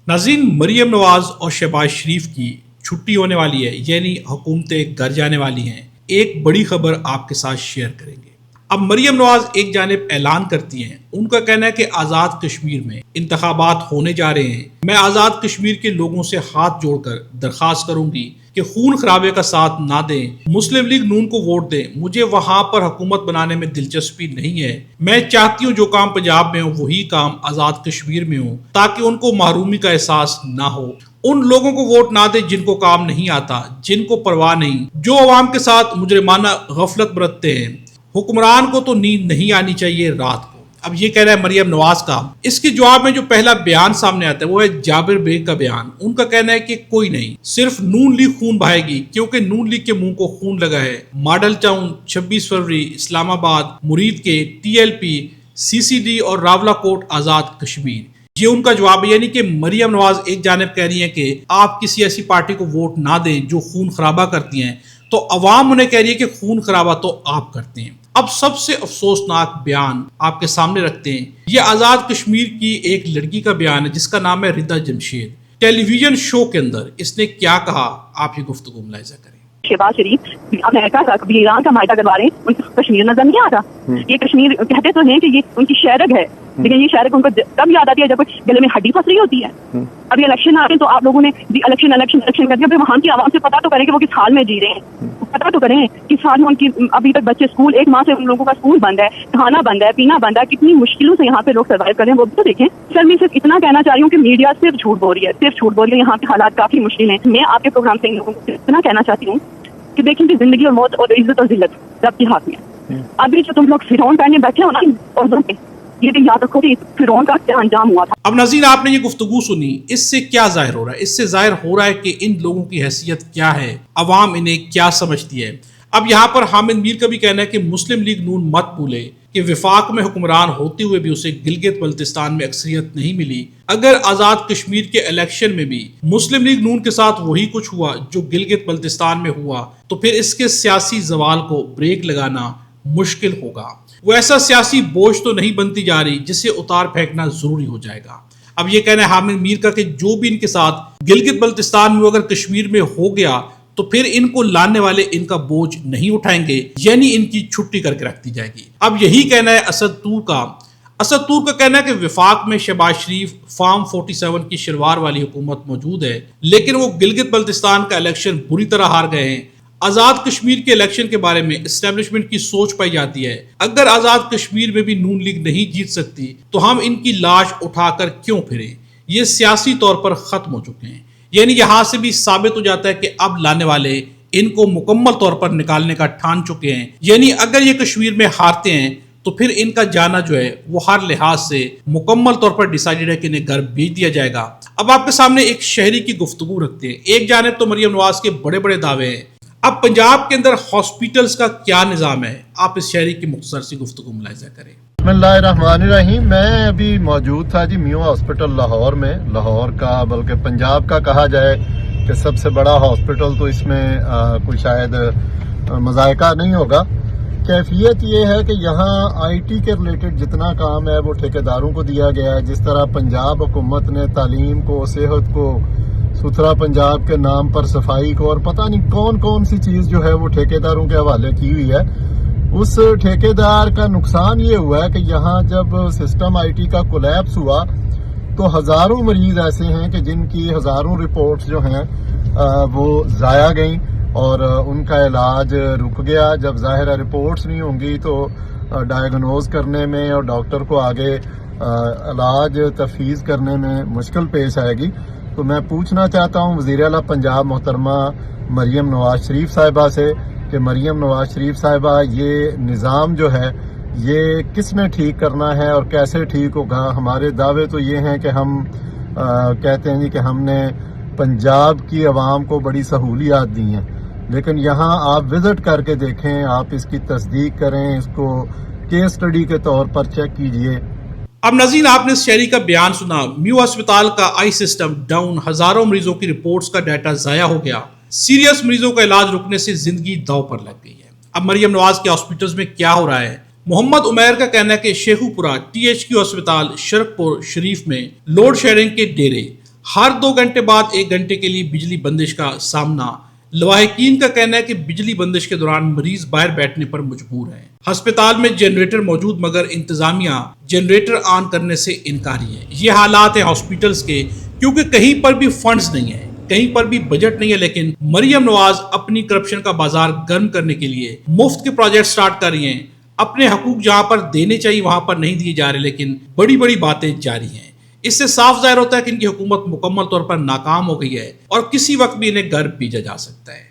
ناظرین، مریم نواز اور شہباز شریف کی چھٹی ہونے والی ہے، یعنی حکومتیں گھر جانے والی ہیں۔ ایک بڑی خبر آپ کے ساتھ شیئر کریں گے۔ اب مریم نواز ایک جانب اعلان کرتی ہیں، ان کا کہنا ہے کہ آزاد کشمیر میں انتخابات ہونے جا رہے ہیں، میں آزاد کشمیر کے لوگوں سے ہاتھ جوڑ کر درخواست کروں گی کہ خون خرابے کا ساتھ نہ دیں، مسلم لیگ نون کو ووٹ دیں، مجھے وہاں پر حکومت بنانے میں دلچسپی نہیں ہے، میں چاہتی ہوں جو کام پنجاب میں ہوں وہی کام آزاد کشمیر میں ہوں تاکہ ان کو محرومی کا احساس نہ ہو۔ ان لوگوں کو ووٹ نہ دیں جن کو کام نہیں آتا، جن کو پرواہ نہیں، جو عوام کے ساتھ مجرمانہ غفلت برتتے ہیں۔ حکمران کو تو نیند نہیں آنی چاہیے رات کو۔ اب یہ کہہ رہا ہے مریم نواز کا۔ اس کے جواب میں جو پہلا بیان سامنے آتا ہے وہ ہے جابر بیگ کا بیان۔ ان کا کہنا ہے کہ کوئی نہیں، صرف نون لیگ خون بہائے گی، کیونکہ نون لیگ کے منہ کو خون لگا ہے۔ ماڈل ٹاؤن، 26 فروری، اسلام آباد، مرید کے، ٹی ایل پی، سی سی ڈی اور راولہ کوٹ آزاد کشمیر۔ یہ ان کا جواب ہے، یعنی کہ مریم نواز ایک جانب کہہ رہی ہیں کہ آپ کسی ایسی پارٹی کو ووٹ نہ دیں جو خون خرابہ کرتی ہیں، تو عوام انہیں کہہ رہی ہے کہ خون خرابہ تو آپ کرتے ہیں۔ اب سب سے افسوسناک بیان آپ کے سامنے رکھتے ہیں۔ یہ آزاد کشمیر کی ایک لڑکی کا بیان ہے جس کا نام ہے ردا جمشید۔ ٹیلی ویژن شو کے اندر اس نے کیا کہا، آپ یہ گفتگو ملاحظہ کریں۔ شہباز شریف امریکہ کا ایران کا معاہدہ کروا رہے ہیں، ان کو کشمیر نظر نہیں آ رہا۔ یہ کشمیر کہتے تو ہیں کہ یہ ان کی شہرگ ہے، لیکن یہ شہرگ ان کو تب یاد آتی ہے جب گلے میں ہڈی پھنس رہی ہوتی ہے۔ اب یہ الیکشن آ رہے ہیں تو آپ لوگوں نے الیکشن کر دیا، وہاں کی عوام سے پتا تو کریں کہ وہ کس حال میں جی رہے ہیں، پتا تو کریں کس حال میں ان کی ابھی تک بچے اسکول، ایک ماہ سے ان لوگوں کا اسکول بند ہے، کھانا بند ہے، پینا بند ہے، کتنی مشکلوں سے یہاں پہ لوگ سروائیو کر رہے ہیں وہ بھی تو دیکھیں۔ سر میں صرف اتنا کہنا چاہ رہی ہوں کہ میڈیا صرف جھوٹ بول رہی ہے، صرف جھوٹ بول رہی ہے، یہاں کے حالات کافی مشکل ہیں۔ میں آپ کے پروگرام سے ان لوگوں کو اتنا کہنا چاہتی ہوں کہ دیکھیں کہ زندگی اور موت اور عزت اور ذلت رب کے ہاتھ میں۔ ابھی جو تم لوگ فرعون پہنے بیٹھے ہو نا عورتوں پہ، یہ بھی یاد رکھو کہ فرعون کا کیا انجام ہوا تھا۔ اب ناظرین، آپ نے یہ گفتگو سنی، اس سے کیا ظاہر ہو رہا ہے؟ اس سے ظاہر ہو رہا ہے کہ ان لوگوں کی حیثیت کیا ہے، عوام انہیں کیا سمجھتی ہے۔ اب یہاں پر حامد میر کا بھی کہنا ہے کہ مسلم لیگ نون مت بھولے کہ وفاق میں حکمران ہوتے ہوئے بھی اسے گلگت بلتستان میں اکثریت نہیں ملی۔ اگر آزاد کشمیر کے الیکشن میں بھی مسلم لیگ نون کے ساتھ وہی کچھ ہوا جو گلگت بلتستان میں ہوا، تو پھر اس کے سیاسی زوال کو بریک لگانا مشکل ہوگا۔ وہ ایسا سیاسی بوجھ تو نہیں بنتی جا رہی جسے اتار پھینکنا ضروری ہو جائے گا۔ اب یہ کہنا ہے حامد میر کا کہ جو بھی ان کے ساتھ گلگت بلتستان میں اگر کشمیر میں ہو گیا تو پھر ان کو لانے والے ان کا بوجھ نہیں اٹھائیں گے، یعنی ان کی چھٹی کر کے رکھ دی جائے گی۔ اب یہی کہنا ہے اسد طور کا۔ اسد طور کا کہنا ہے کہ وفاق میں شہباز شریف فارم 47 کی شروار والی حکومت موجود ہے، لیکن وہ گلگت بلتستان کا الیکشن بری طرح ہار گئے ہیں۔ آزاد کشمیر کے الیکشن کے بارے میں اسٹیبلشمنٹ کی سوچ پائی جاتی ہے، اگر آزاد کشمیر میں بھی نون لیگ نہیں جیت سکتی تو ہم ان کی لاش اٹھا کر کیوں پھریں؟ یہ سیاسی طور پر ختم ہو چکے ہیں۔ یعنی یہاں سے بھی ثابت ہو جاتا ہے کہ اب لانے والے ان کو مکمل طور پر نکالنے کا ٹھان چکے ہیں۔ یعنی اگر یہ کشمیر میں ہارتے ہیں تو پھر ان کا جانا جو ہے وہ ہر لحاظ سے مکمل طور پر ڈیسائیڈڈ ہے کہ انہیں گھر بھیج دیا جائے گا۔ اب آپ کے سامنے ایک شہری کی گفتگو رکھتے ہیں۔ ایک جانب تو مریم نواز کے بڑے بڑے دعوے ہیں، اب پنجاب کے اندر ہاسپٹلز کا کیا نظام ہے؟ آپ اس شہری کی مختصر سی گفتگو ملاحظہ کریں۔ بسم اللہ الرحمن الرحیم۔ میں ابھی موجود تھا جی میو ہاسپٹل لاہور میں، لاہور کا بلکہ پنجاب کا کہا جائے کہ سب سے بڑا ہاسپٹل، تو اس میں کوئی شاید مذائقہ نہیں ہوگا۔ کیفیت یہ ہے کہ یہاں آئی ٹی کے ریلیٹڈ جتنا کام ہے وہ ٹھیکیداروں کو دیا گیا ہے۔ جس طرح پنجاب حکومت نے تعلیم کو، صحت کو، ستھرا پنجاب کے نام پر صفائی کو اور پتہ نہیں کون کون سی چیز جو ہے وہ ٹھیکیداروں کے حوالے کی ہوئی ہے، اس ٹھیکیدار کا نقصان یہ ہوا ہے کہ یہاں جب سسٹم آئی ٹی کا کولیپس ہوا تو ہزاروں مریض ایسے ہیں کہ جن کی ہزاروں رپورٹس جو ہیں وہ ضائع گئیں اور ان کا علاج رک گیا۔ جب ظاہر رپورٹس نہیں ہوں گی تو ڈائیگنوز کرنے میں اور ڈاکٹر کو آگے علاج تفویض کرنے میں مشکل پیش آئے گی۔ تو میں پوچھنا چاہتا ہوں وزیر اعلیٰ پنجاب محترمہ مریم نواز شریف صاحبہ سے کہ مریم نواز شریف صاحبہ، یہ نظام جو ہے یہ کس نے ٹھیک کرنا ہے اور کیسے ٹھیک ہوگا؟ ہمارے دعوے تو یہ ہیں کہ ہم کہتے ہیں جی کہ ہم نے پنجاب کی عوام کو بڑی سہولیات دی ہیں، لیکن یہاں آپ وزٹ کر کے دیکھیں، آپ اس کی تصدیق کریں، اس کو کیس سٹڈی کے طور پر چیک کیجئے۔ اب ناظرین، آپ نے اس شہری کا بیان سنا۔ میو ہسپتال کا آئی سسٹم ڈاؤن، ہزاروں مریضوں کی رپورٹس کا ڈیٹا ضائع ہو گیا، سیریس مریضوں کا علاج رکنے سے زندگی داؤ پر لگ گئی ہے۔ اب مریم نواز کے ہاسپٹلز میں کیا ہو رہا ہے؟ محمد عمیر کا کہنا ہے کہ شیخو پورہ ٹی ایچ کیو ہسپتال شرک پور شریف میں لوڈ شیڈنگ کے ڈیرے، ہر 2 گھنٹے بعد 1 گھنٹے کے لیے بجلی بندش کا سامنا۔ لواحقین کا کہنا ہے کہ بجلی بندش کے دوران مریض باہر بیٹھنے پر مجبور ہیں۔ ہسپتال میں جنریٹر موجود مگر انتظامیہ جنریٹر آن کرنے سے انکاری ہے۔ یہ حالات ہیں ہاسپٹلز کے، کیونکہ کہیں پر بھی فنڈز نہیں ہیں، کہیں پر بھی بجٹ نہیں ہے، لیکن مریم نواز اپنی کرپشن کا بازار گرم کرنے کے لیے مفت کے پروجیکٹ سٹارٹ کر رہی ہیں۔ اپنے حقوق جہاں پر دینے چاہیے وہاں پر نہیں دیے جا رہے، لیکن بڑی بڑی باتیں جاری ہیں۔ اس سے صاف ظاہر ہوتا ہے کہ ان کی حکومت مکمل طور پر ناکام ہو گئی ہے اور کسی وقت بھی انہیں گھر بھیجا جا سکتا ہے۔